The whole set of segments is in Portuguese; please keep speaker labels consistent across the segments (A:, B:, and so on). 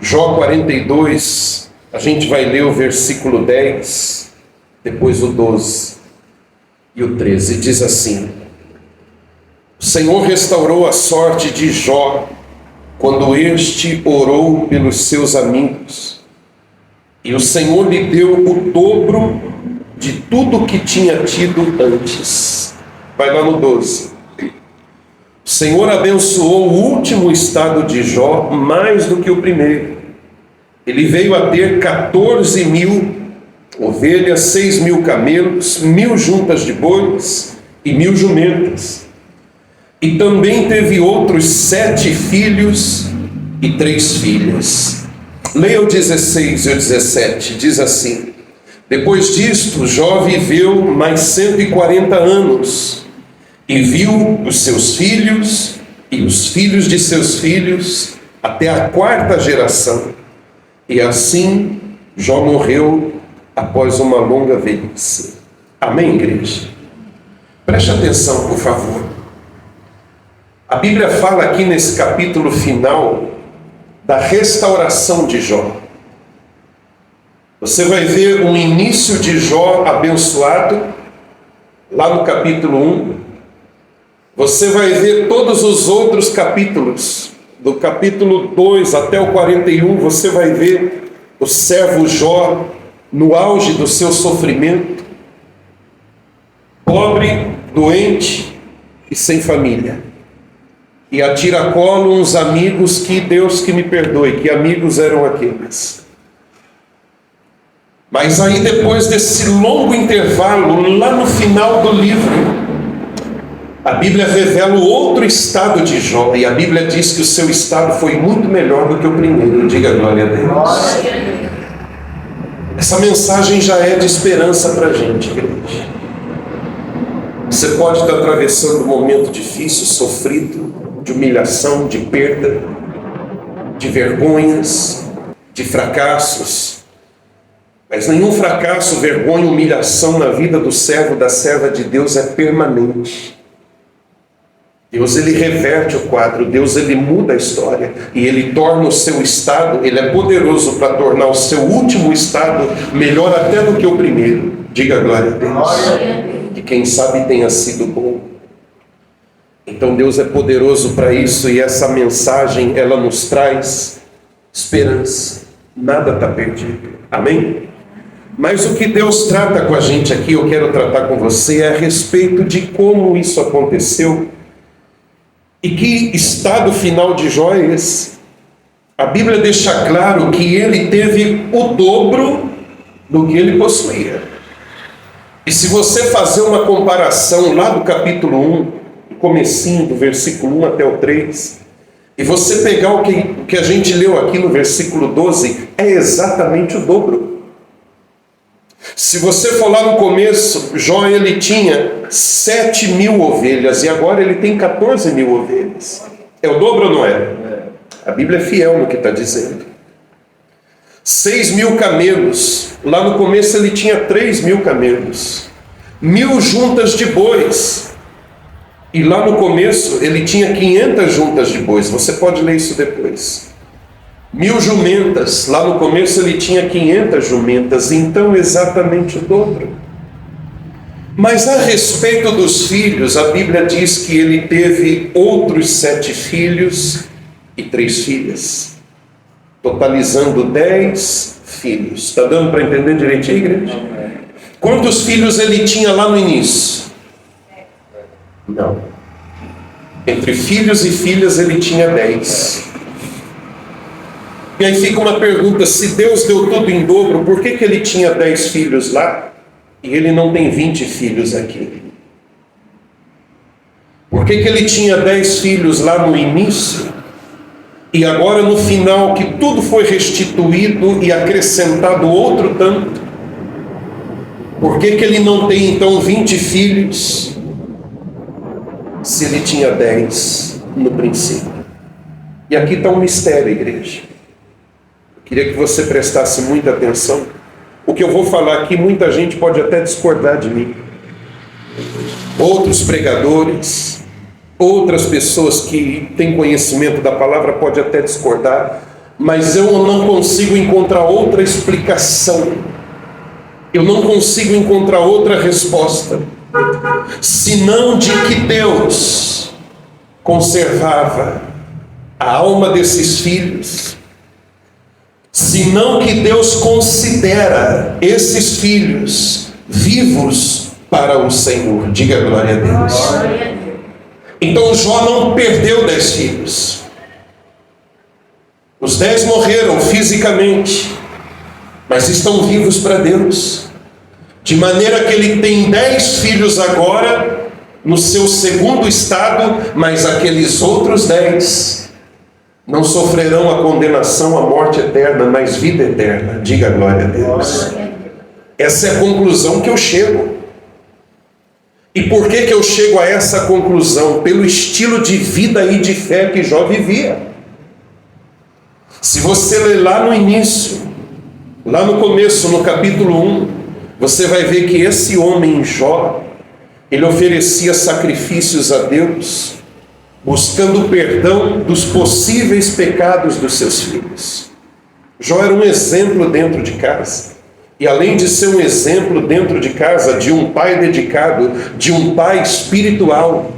A: Jó 42, a gente vai ler o versículo 10, depois o 12 e o 13. Diz assim: o Senhor restaurou a sorte de Jó quando este orou pelos seus amigos, e o Senhor lhe deu o dobro de tudo que tinha tido antes. Vai lá no 12. O Senhor abençoou o último estado de Jó mais do que o primeiro. Ele veio a ter 14.000 ovelhas, 6.000 camelos, 1.000 juntas de bois e 1.000 jumentas. E também teve outros 7 filhos e 3 filhas. Leia o 16 e o 17, diz assim: depois disto, Jó viveu mais 140 anos, e viu os seus filhos e os filhos de seus filhos até a 4ª geração. E assim Jó morreu após uma longa velhice. Amém, igreja? Preste atenção, por favor. A Bíblia fala aqui nesse capítulo final da restauração de Jó. Você vai ver um início de Jó abençoado, lá no capítulo 1. Você vai ver todos os outros capítulos, do capítulo 2 até o 41, você vai ver o servo Jó no auge do seu sofrimento, pobre, doente e sem família. E a tiracolo uns amigos que, Deus que me perdoe, que amigos eram aqueles. Mas aí depois desse longo intervalo, lá no final do livro, a Bíblia revela o outro estado de Jó, e a Bíblia diz que o seu estado foi muito melhor do que o primeiro. Diga glória a Deus. Essa mensagem já é de esperança para a gente, igreja. Você pode estar atravessando um momento difícil, sofrido, de humilhação, de perda, de vergonhas, de fracassos. Mas nenhum fracasso, vergonha, humilhação na vida do servo, da serva de Deus é permanente. Deus, ele reverte o quadro, Deus, ele muda a história, e ele torna o seu estado, ele é poderoso para tornar o seu último estado melhor até do que o primeiro. Diga glória a Deus. Que quem sabe tenha sido bom. Então Deus é poderoso para isso, e essa mensagem, ela nos traz esperança. Nada está perdido. Amém? Mas o que Deus trata com a gente aqui, eu quero tratar com você, é a respeito de como isso aconteceu. E que estado final de Jó é esse? A Bíblia deixa claro que ele teve o dobro do que ele possuía. E se você fazer uma comparação lá do capítulo 1, do comecinho, do versículo 1 até o 3, e você pegar o que a gente leu aqui no versículo 12, é exatamente o dobro. Se você for lá no começo, Jó, ele tinha 7.000 ovelhas, e agora ele tem 14.000 ovelhas. É o dobro ou não é? A Bíblia é fiel no que está dizendo. 6.000 camelos. Lá no começo ele tinha 3.000 camelos. 1.000 juntas de bois. E lá no começo ele tinha 500 juntas de bois. Você pode ler isso depois. 1.000 jumentas. Lá no começo ele tinha 500 jumentas. Então exatamente o dobro. Mas a respeito dos filhos, a Bíblia diz que ele teve outros 7 filhos e 3 filhas, totalizando 10 filhos. Está dando para entender direitinho, igreja? Quantos filhos ele tinha lá no início? Não. Entre filhos e filhas ele tinha 10. E aí fica uma pergunta: se Deus deu tudo em dobro, por que ele tinha 10 filhos lá e ele não tem 20 filhos aqui? Por que ele tinha 10 filhos lá no início e agora no final, que tudo foi restituído e acrescentado outro tanto? Por que ele não tem então 20 filhos se ele tinha 10 no princípio? E aqui está um mistério, igreja. Eu queria que você prestasse muita atenção. O que eu vou falar aqui, muita gente pode até discordar de mim. Outros pregadores, outras pessoas que têm conhecimento da palavra podem até discordar. mas eu não consigo encontrar outra explicação, eu não consigo encontrar outra resposta, senão de que Deus conservava a alma desses filhos, senão que Deus considera esses filhos vivos para o Senhor. Diga glória a Deus. Então Jó não perdeu 10 filhos. Os 10 morreram fisicamente, mas estão vivos para Deus. De maneira que ele tem 10 filhos agora, no seu segundo estado, mas aqueles outros 10 não sofrerão a condenação, a morte eterna, mas vida eterna. Diga glória a Deus. Essa é a conclusão que eu chego. E por que eu chego a essa conclusão? Pelo estilo de vida e de fé que Jó vivia. Se você ler lá no início, lá no começo, no capítulo 1, você vai ver que esse homem Jó, ele oferecia sacrifícios a Deus, buscando perdão dos possíveis pecados dos seus filhos. Jó era um exemplo dentro de casa. E além de ser um exemplo dentro de casa, de um pai dedicado, de um pai espiritual,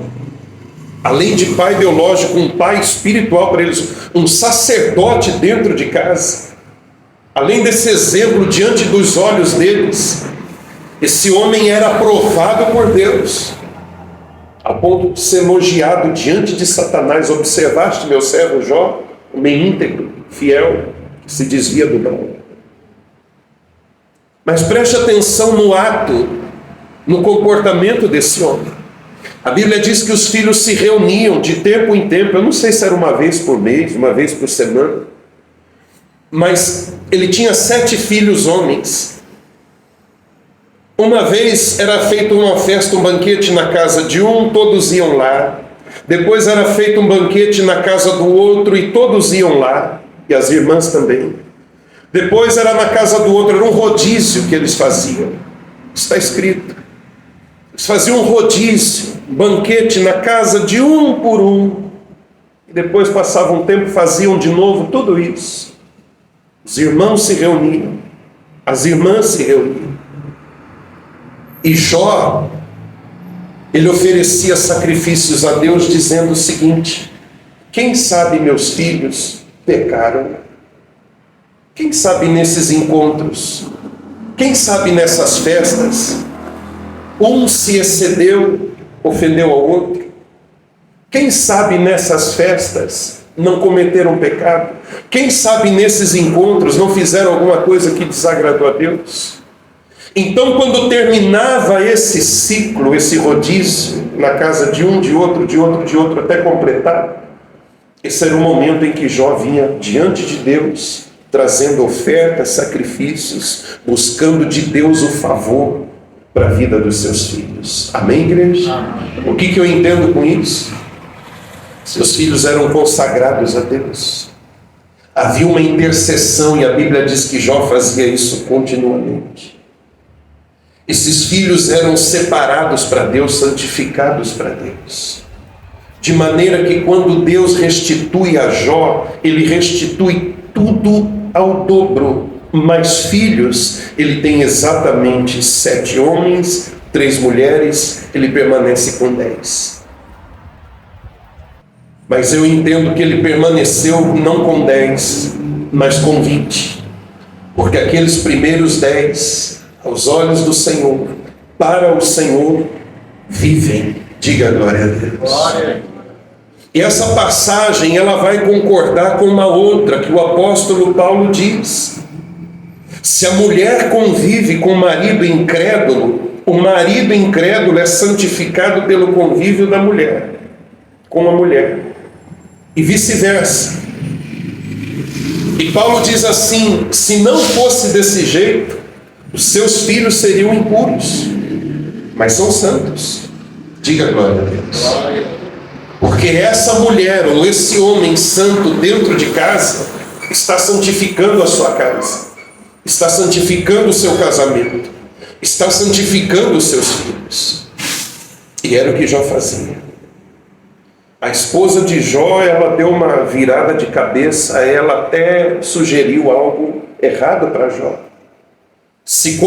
A: além de pai biológico, um pai espiritual para eles, um sacerdote dentro de casa, além desse exemplo diante dos olhos deles, esse homem era aprovado por Deus, a ponto de ser elogiado diante de Satanás. Observaste, meu servo Jó, homem íntegro, fiel, que se desvia do mal. Mas preste atenção no ato, no comportamento desse homem. A Bíblia diz que os filhos se reuniam de tempo em tempo. Eu não sei se era uma vez por mês, uma vez por semana, mas ele tinha 7 filhos homens. Uma vez era feita uma festa, um banquete na casa de um, todos iam lá. Depois era feito um banquete na casa do outro e todos iam lá, e as irmãs também. Depois era na casa do outro, era um rodízio que eles faziam. Está escrito. Eles faziam um rodízio, um banquete na casa de um por um. E depois passavam um tempo, faziam de novo tudo isso. Os irmãos se reuniam, as irmãs se reuniam. E Jó, ele oferecia sacrifícios a Deus dizendo o seguinte: quem sabe meus filhos pecaram? Quem sabe nesses encontros, quem sabe nessas festas, um se excedeu, ofendeu ao outro? Quem sabe nessas festas não cometeram pecado? Quem sabe nesses encontros não fizeram alguma coisa que desagradou a Deus? Então, quando terminava esse ciclo, esse rodízio, na casa de um, de outro, de outro, de outro, até completar, esse era o momento em que Jó vinha diante de Deus, trazendo ofertas, sacrifícios, buscando de Deus o favor para a vida dos seus filhos. Amém, igreja? Amém. O que eu entendo com isso? Seus filhos eram consagrados a Deus. Havia uma intercessão, e a Bíblia diz que Jó fazia isso continuamente. Esses filhos eram separados para Deus, santificados para Deus. De maneira que quando Deus restitui a Jó, ele restitui tudo ao dobro. Mas filhos, ele tem exatamente 7 homens, 3 mulheres, ele permanece com 10. Mas eu entendo que ele permaneceu não com 10, mas com 20. Porque aqueles primeiros 10, aos olhos do Senhor, para o Senhor, vivem. Diga glória a Deus. Glória. E essa passagem, ela vai concordar com uma outra que o apóstolo Paulo diz. Se a mulher convive com o marido incrédulo é santificado pelo convívio da mulher com a mulher, e vice-versa. E Paulo diz assim: se não fosse desse jeito, os seus filhos seriam impuros, mas são santos. Diga glória a Deus. Porque essa mulher ou esse homem santo dentro de casa está santificando a sua casa, está santificando o seu casamento, está santificando os seus filhos. E era o que Jó fazia. A esposa de Jó, ela deu uma virada de cabeça, ela até sugeriu algo errado para Jó. Se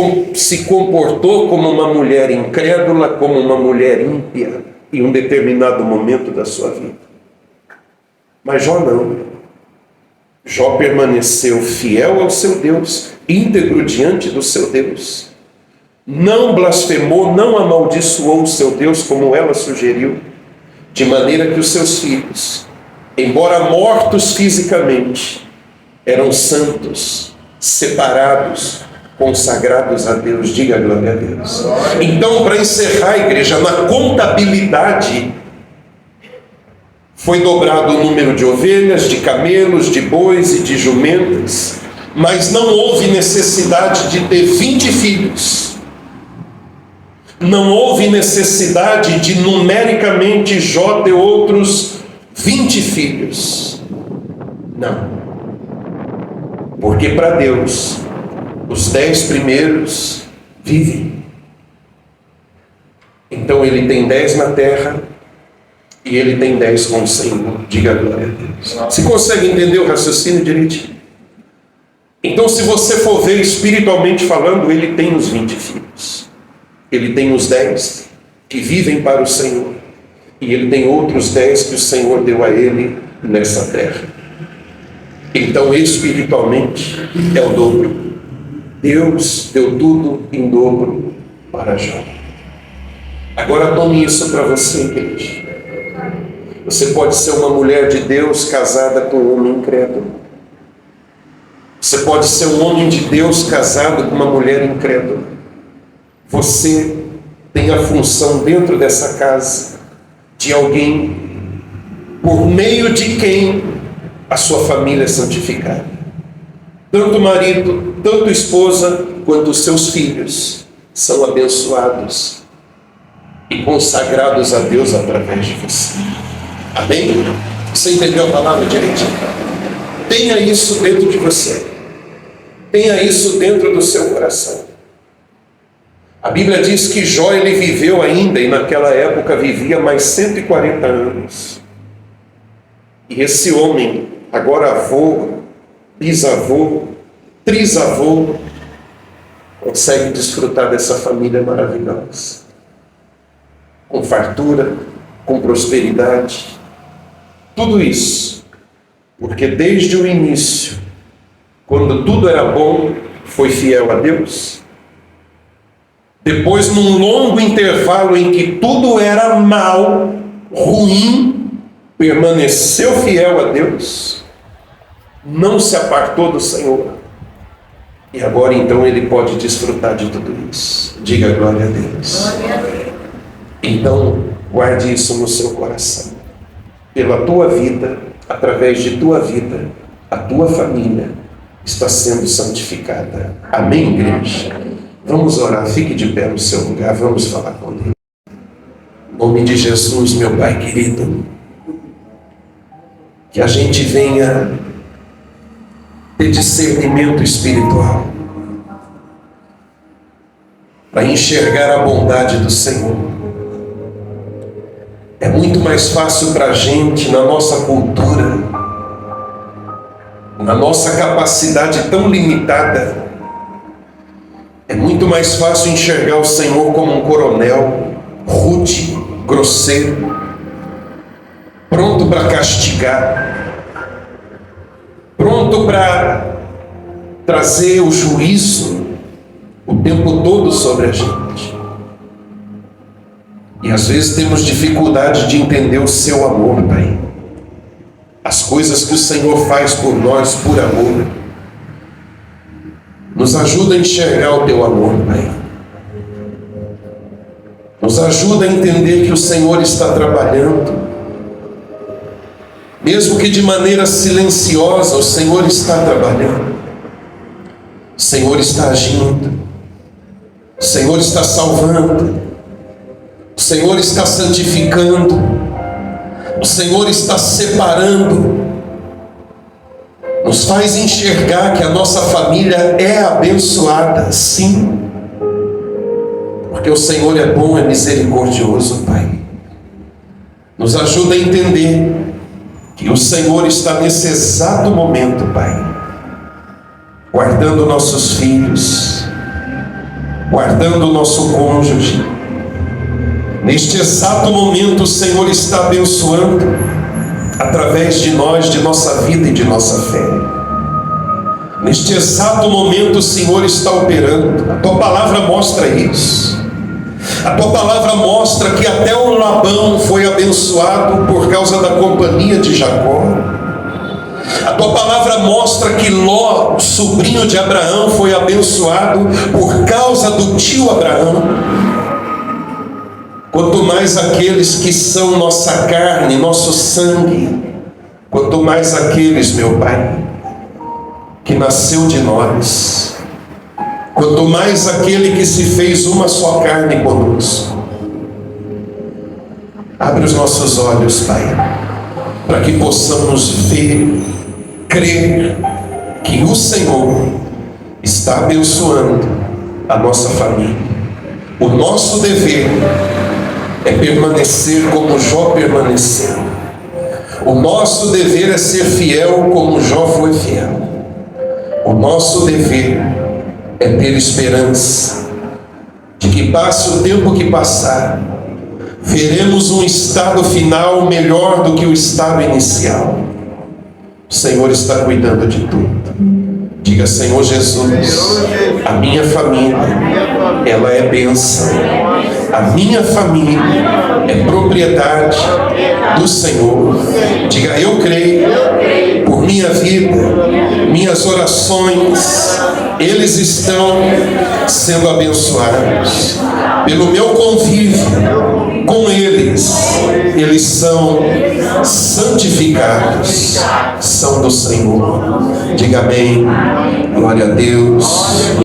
A: comportou como uma mulher incrédula, como uma mulher ímpia, em um determinado momento da sua vida. Mas Jó não. Jó permaneceu fiel ao seu Deus, íntegro diante do seu Deus. Não blasfemou, não amaldiçoou o seu Deus como ela sugeriu, de maneira que os seus filhos, embora mortos fisicamente, eram santos, separados, consagrados a Deus. Diga glória a Deus. Então, para encerrar, a igreja, na contabilidade, foi dobrado o número de ovelhas, de camelos, de bois e de jumentas, mas não houve necessidade de ter 20 filhos. Não houve necessidade de numericamente Jó ter outros 20 filhos. Não. Porque para Deus, os 10 primeiros vivem. Então ele tem 10 na terra e ele tem 10 com o Senhor. Diga glória a Deus. Você consegue entender o raciocínio direitinho? Então, se você for ver espiritualmente falando, ele tem os 20 filhos. Ele tem os 10 que vivem para o Senhor. E ele tem outros 10 que o Senhor deu a ele nessa terra. Então, espiritualmente, é o dobro. Deus deu tudo em dobro para Jó. Agora tome isso para você, igreja. Você pode ser uma mulher de Deus casada com um homem incrédulo. Você pode ser um homem de Deus casado com uma mulher incrédula. Você tem a função dentro dessa casa de alguém por meio de quem a sua família é santificada. Tanto o marido, tanto a esposa, quanto os seus filhos são abençoados e consagrados a Deus através de você. Amém? Você entendeu a palavra direitinho? Tenha isso dentro de você. Tenha isso dentro do seu coração. A Bíblia diz que Jó, ele viveu ainda, e naquela época vivia mais 140 anos. E esse homem, agora avô, bisavô, trisavô, consegue desfrutar dessa família maravilhosa. Com fartura, com prosperidade. Tudo isso, porque desde o início, quando tudo era bom, foi fiel a Deus. Depois, num longo intervalo em que tudo era mal, ruim, permaneceu fiel a Deus, não se apartou do Senhor. E agora então ele pode desfrutar de tudo isso. Diga glória a Deus. Então, guarde isso no seu coração. Pela tua vida, através de tua vida, a tua família está sendo santificada. Amém, igreja? Vamos orar, fique de pé no seu lugar, vamos falar com Deus. Em nome de Jesus, meu Pai querido, que a gente venha ter discernimento espiritual para enxergar a bondade do Senhor. É muito mais fácil para a gente, na nossa cultura, na nossa capacidade tão limitada, é muito mais fácil enxergar o Senhor como um coronel rude, grosseiro, pronto para castigar, pronto para trazer o juízo o tempo todo sobre a gente. E às vezes temos dificuldade de entender o seu amor, Pai. As coisas que o Senhor faz por nós, por amor. Nos ajuda a enxergar o teu amor, Pai. Nos ajuda a entender que o Senhor está trabalhando. Mesmo que de maneira silenciosa, o Senhor está trabalhando. O Senhor está agindo. O Senhor está salvando. O Senhor está santificando. O Senhor está separando. Nos faz enxergar que a nossa família é abençoada, sim. Porque o Senhor é bom, é misericordioso, Pai. Nos ajuda a entender que o Senhor está nesse exato momento, Pai, guardando nossos filhos, guardando o nosso cônjuge. Neste exato momento o Senhor está abençoando através de nós, de nossa vida e de nossa fé. Neste exato momento o Senhor está operando. A tua palavra mostra isso. A tua palavra mostra que até o Labão foi abençoado por causa da companhia de Jacó. A tua palavra mostra que Ló, o sobrinho de Abraão, foi abençoado por causa do tio Abraão. Quanto mais aqueles que são nossa carne, nosso sangue, quanto mais aqueles, meu Pai, que nasceu de nós, quanto mais aquele que se fez uma só carne conosco. Abre os nossos olhos, Pai, para que possamos ver, crer que o Senhor está abençoando a nossa família. O nosso dever é permanecer como Jó permaneceu. O nosso dever é ser fiel como Jó foi fiel. O nosso dever é ter esperança de que passe o tempo que passar, veremos um estado final melhor do que o estado inicial. O Senhor está cuidando de tudo. Diga: Senhor Jesus, a minha família, ela é bênção. A minha família é propriedade do Senhor. Diga: eu creio, por minha vida, minhas orações, eles estão sendo abençoados. Pelo meu convívio com eles, eles são santificados, são do Senhor. Diga amém. Glória a Deus.